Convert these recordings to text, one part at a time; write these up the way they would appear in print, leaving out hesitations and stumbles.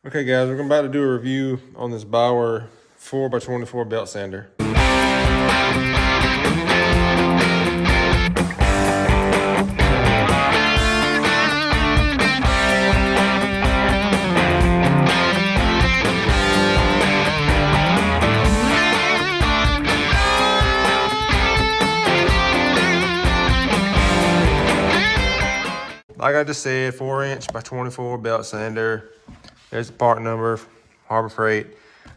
Okay guys, we're about to do a review on this Bauer 4x24 belt sander. Like I just said, 4" by 24 belt sander. There's the part number, Harbor Freight.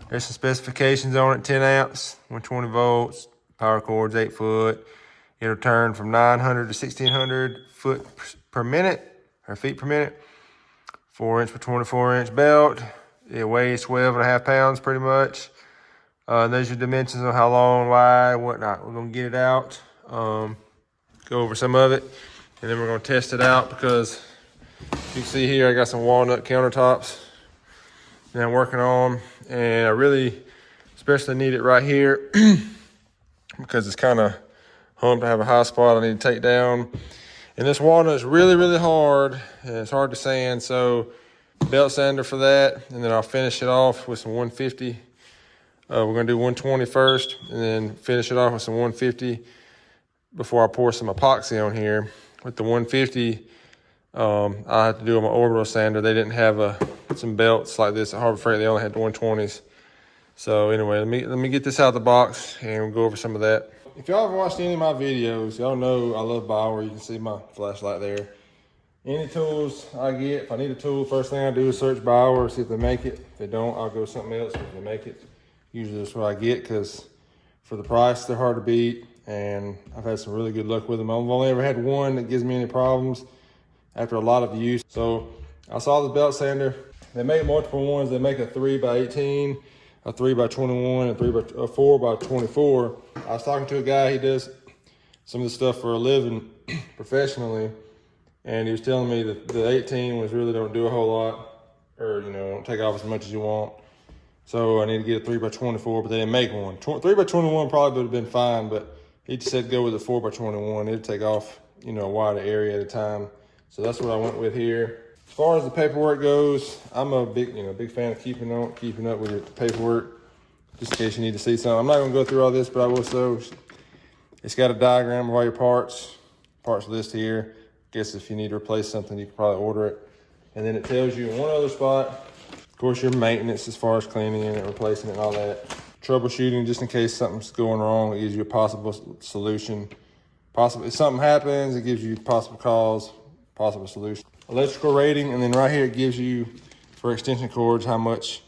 There's some specifications on it: 10 amps, 120 volts, power cords 8 foot. It'll turn from 900 to 1600 foot per minute, or feet per minute. 4" by 24" belt. It weighs 12.5 pounds pretty much. There's your dimensions of how long, wide, whatnot. We're gonna get it out, go over some of it, and then we're gonna test it out because you can see here I got some walnut countertops that I'm working on, and I really especially need it right here because it's kind of humped. I have a high spot I need to take down, and this walnut is really hard, and it's hard to sand, so belt sander for that, and then I'll finish it off with some 150. We're gonna do 120 first, and then finish it off with some 150 before I pour some epoxy on here. With the 150, I had to do my orbital sander. They didn't have some belts like this at Harbor Freight. They only had the 120s. So anyway, let me get this out of the box and we'll go over some of that. If y'all ever watched any of my videos, y'all know I love Bauer. You can see my flashlight there. Any tools I get, if I need a tool, first thing I do is search Bauer, see if they make it. If they don't, I'll go something else. If they make it, usually that's what I get, because for the price, they're hard to beat, and I've had some really good luck with them. I've only ever had one that gives me any problems after a lot of use. So I saw the belt sander. They make multiple ones. They make a 3x18, a 3x21, and a 4x24. I was talking to a guy, he does some of the stuff for a living professionally, and he was telling me that the 18 was really don't do a whole lot, or don't take off as much as you want. So I need to get a 3x24, but they didn't make one. 3x21 probably would have been fine, but he just said go with a 4x21. It'd take off, a wider area at a time. So that's what I went with here. As far as the paperwork goes, I'm a big fan of keeping up with your paperwork, just in case you need to see something. I'm not gonna go through all this, but I will show. It's got a diagram of all your parts list here. Guess if you need to replace something, you can probably order it. And then it tells you in one other spot, of course, your maintenance as far as cleaning it, replacing it, and all that. Troubleshooting, just in case something's going wrong, it gives you a possible solution. If something happens, it gives you possible cause, possible solution. Electrical rating, and then right here it gives you, for extension cords, how much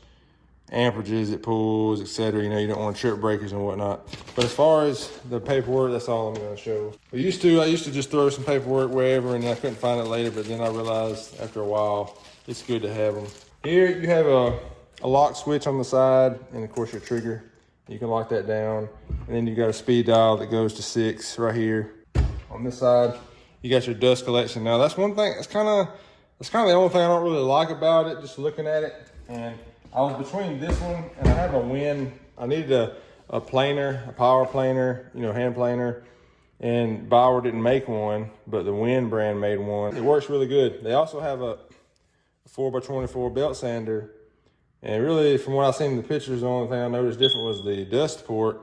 amperages it pulls, etc. You don't want to trip breakers and whatnot. But as far as the paperwork, that's all I'm going to show. I used to just throw some paperwork wherever, and I couldn't find it later, but then I realized after a while it's good to have them. Here you have a lock switch on the side, and of course your trigger. You can lock that down, and then you got a speed dial that goes to 6 right here. On this side, you got your dust collection. Now that's one thing, that's kind of the only thing I don't really like about it, just looking at it. And I was between this one, and I have a Wind. I needed a planer, a power planer, hand planer. And Bauer didn't make one, but the Wind brand made one. It works really good. They also have a 4x24 belt sander. And really, from what I've seen in the pictures, the only thing I noticed different was the dust port.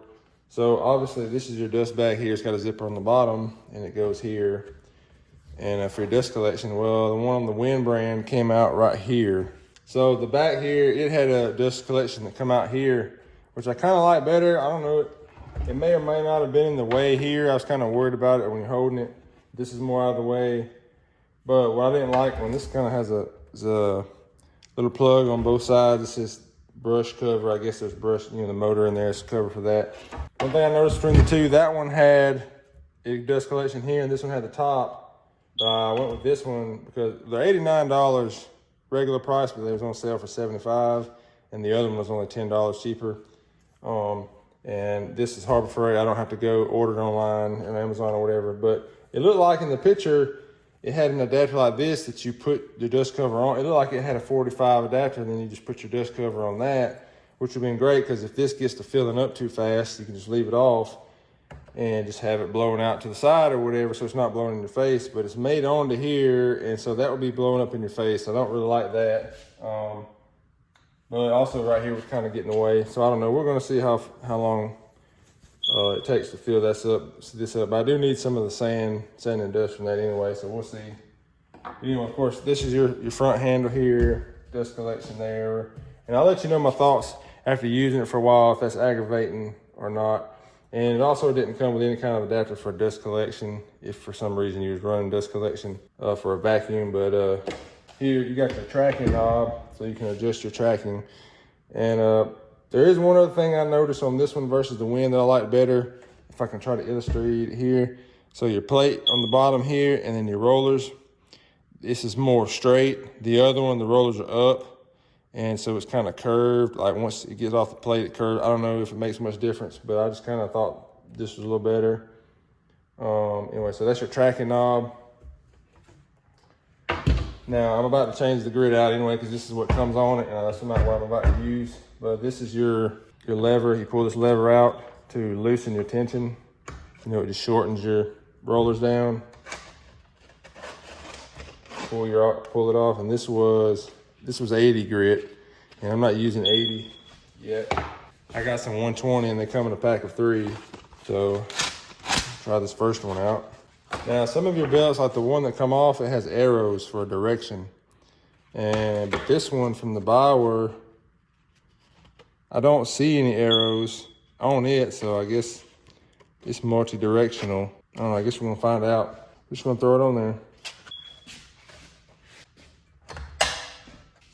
So obviously this is your dust bag here. It's got a zipper on the bottom, and it goes here. And for your dust collection, well, the one on the Wind brand came out right here. So the back here, it had a dust collection that come out here, which I kind of like better. I don't know, it may or may not have been in the way here. I was kind of worried about it when you're holding it. This is more out of the way. But what I didn't like, when this kind of has a little plug on both sides, it's this brush cover. I guess there's brush, the motor in there is cover for that. One thing I noticed between the two, that one had a dust collection here, and this one had the top. But I went with this one because they're $89 regular price, but they was on sale for $75, and the other one was only $10 cheaper. And this is Harbor Freight. I don't have to go order it online on Amazon or whatever. But it looked like in the picture, it had an adapter like this that you put the dust cover on. It looked like it had a 45 adapter, and then you just put your dust cover on that, which would have been great, because if this gets to filling up too fast, you can just leave it off and just have it blowing out to the side or whatever, so it's not blowing in your face. But it's made onto here, and so that would be blowing up in your face. I don't really like that. But also right here was kind of getting away. So I don't know, we're gonna see how long it takes to fill this up. But I do need some of the sand and dust from that anyway, so we'll see. Anyway, of course, this is your front handle here, dust collection there. And I'll let you know my thoughts after using it for a while, if that's aggravating or not. And it also didn't come with any kind of adapter for dust collection, if for some reason you was running dust collection for a vacuum. But here you got the tracking knob, so you can adjust your tracking. And there is one other thing I noticed on this one versus the Wind that I like better, if I can try to illustrate it here. So your plate on the bottom here, and then your rollers, this is more straight. The other one, the rollers are up, and so it's kind of curved. Like once it gets off the plate, it curves. I don't know if it makes much difference, but I just kind of thought this was a little better. Anyway, so that's your tracking knob. Now I'm about to change the grid out anyway, because this is what comes on it, and that's not what I'm about to use. But this is your lever. You pull this lever out to loosen your tension. You know, it just shortens your rollers down. Pull it off, and this was 80 grit, and I'm not using 80 yet. I got some 120, and they come in a pack of 3. So try this first one out. Now, some of your belts, like the one that come off, it has arrows for direction. But this one from the Bauer, I don't see any arrows on it, so I guess it's multi-directional. I don't know, I guess we're gonna find out. We're just gonna throw it on there.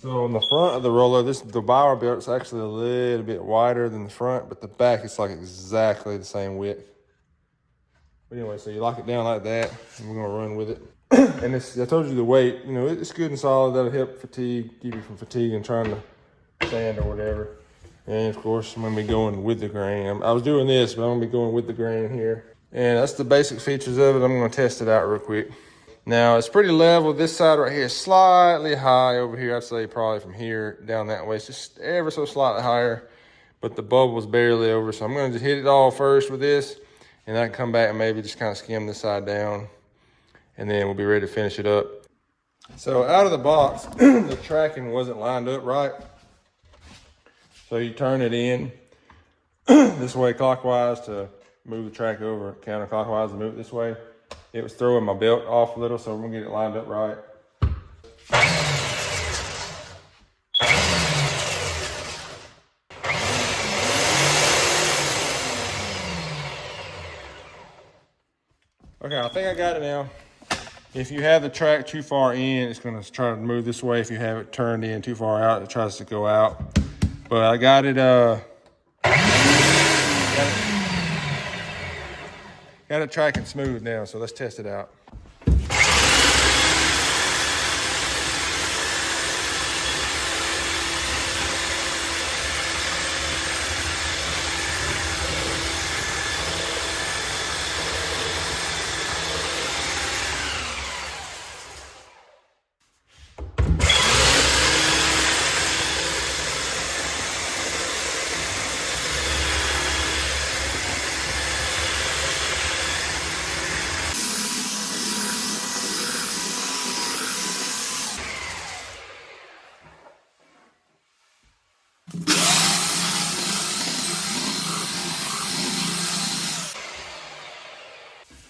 So on the front of the roller, the Bauer belt is actually a little bit wider than the front, but the back is like exactly the same width. But anyway, so you lock it down like that, and we're gonna run with it. And I told you the weight, you know, it's good and solid. That'll help keep you from fatigue and trying to sand or whatever. And of course, I'm gonna be going with the grain. I was doing this, but I'm gonna be going with the grain here. And that's the basic features of it. I'm gonna test it out real quick. Now, it's pretty level. This side right here is slightly high over here. I'd say probably from here down that way. It's just ever so slightly higher, but the bubble's barely over. So I'm gonna just hit it all first with this, and I can come back and maybe just kind of skim this side down, and then we'll be ready to finish it up. So out of the box, the tracking wasn't lined up right. So you turn it in this way clockwise to move the track over, counterclockwise to move it this way. It was throwing my belt off a little, so we're gonna get it lined up right. Okay, I think I got it now. If you have the track too far in, it's gonna try to move this way. If you have it turned in too far out, it tries to go out. But I got it, got it tracking smooth now, so let's test it out.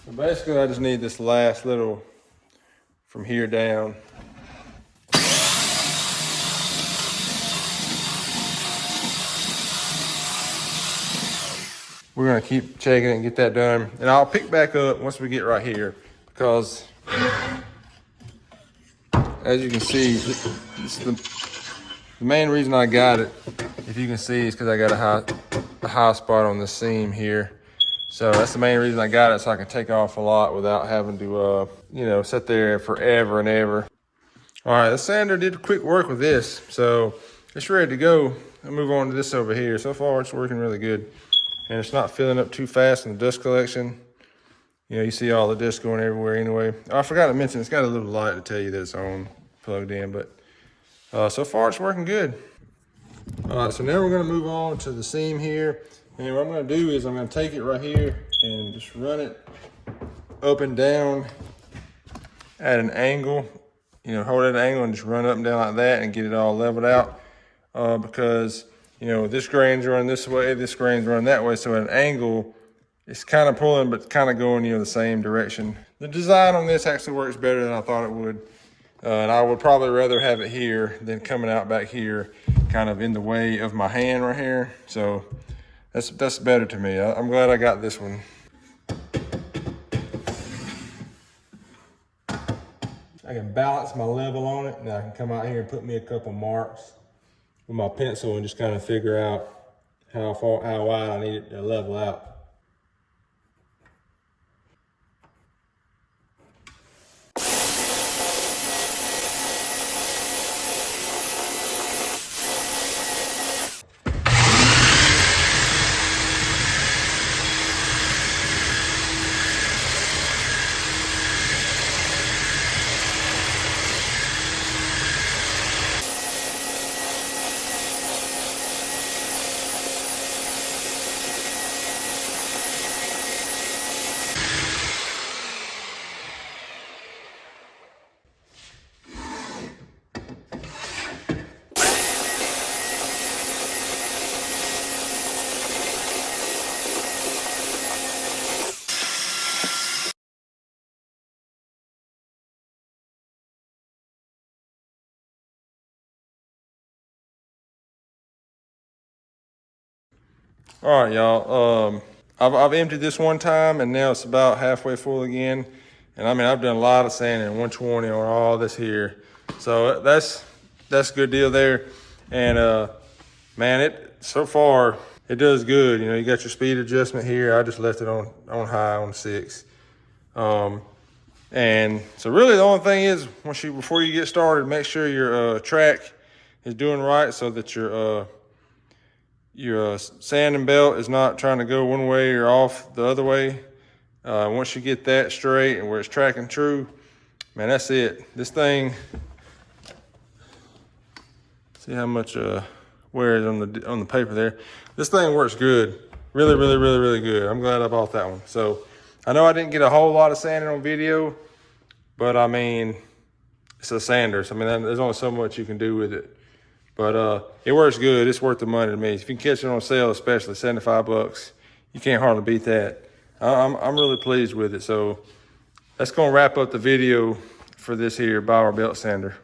So basically, I just need this last little from here down. We're gonna keep checking it and get that done. And I'll pick back up once we get right here, because as you can see, it's the main reason I got it, if you can see, is because I got a high spot on the seam here. So that's the main reason I got it, so I can take off a lot without having to, you know, sit there forever and ever. All right, the sander did quick work with this, so it's ready to go. I'll move on to this over here. So far, it's working really good. And it's not filling up too fast in the dust collection. You know, you see all the dust going everywhere anyway. Oh, I forgot to mention, it's got a little light to tell you that it's on, plugged in, but so far it's working good. All right, so now we're gonna move on to the seam here. And what I'm gonna do is I'm gonna take it right here and just run it up and down at an angle. You know, hold it at an angle and just run up and down like that and get it all leveled out. because, you know, this grain's running this way, this grain's running that way. So at an angle, it's kind of pulling, but kind of going, you know, the same direction. The design on this actually works better than I thought it would. And I would probably rather have it here than coming out back here, kind of in the way of my hand right here. So that's better to me. I'm glad I got this one. I can balance my level on it, and I can come out here and put me a couple marks with my pencil and just kind of figure out how wide I need it to level out. All right, y'all. I've emptied this one time, and now it's about halfway full again. And I mean, I've done a lot of sanding, 120 on all this here. So that's a good deal there. And man, so far it does good. You know, you got your speed adjustment here. I just left it on high on 6. And so really the only thing is, before you get started, make sure your track is doing right, so that your sanding belt is not trying to go one way or off the other way. Once you get that straight and where it's tracking true, man, that's it. This thing, see how much wear is on the paper there. This thing works good. Really, really, really, really good. I'm glad I bought that one. So I know I didn't get a whole lot of sanding on video, but I mean, it's a sander. So I mean, there's only so much you can do with it. But it works good. It's worth the money to me. If you can catch it on sale, especially $75, you can't hardly beat that. I'm really pleased with it. So that's gonna wrap up the video for this here Bauer belt sander.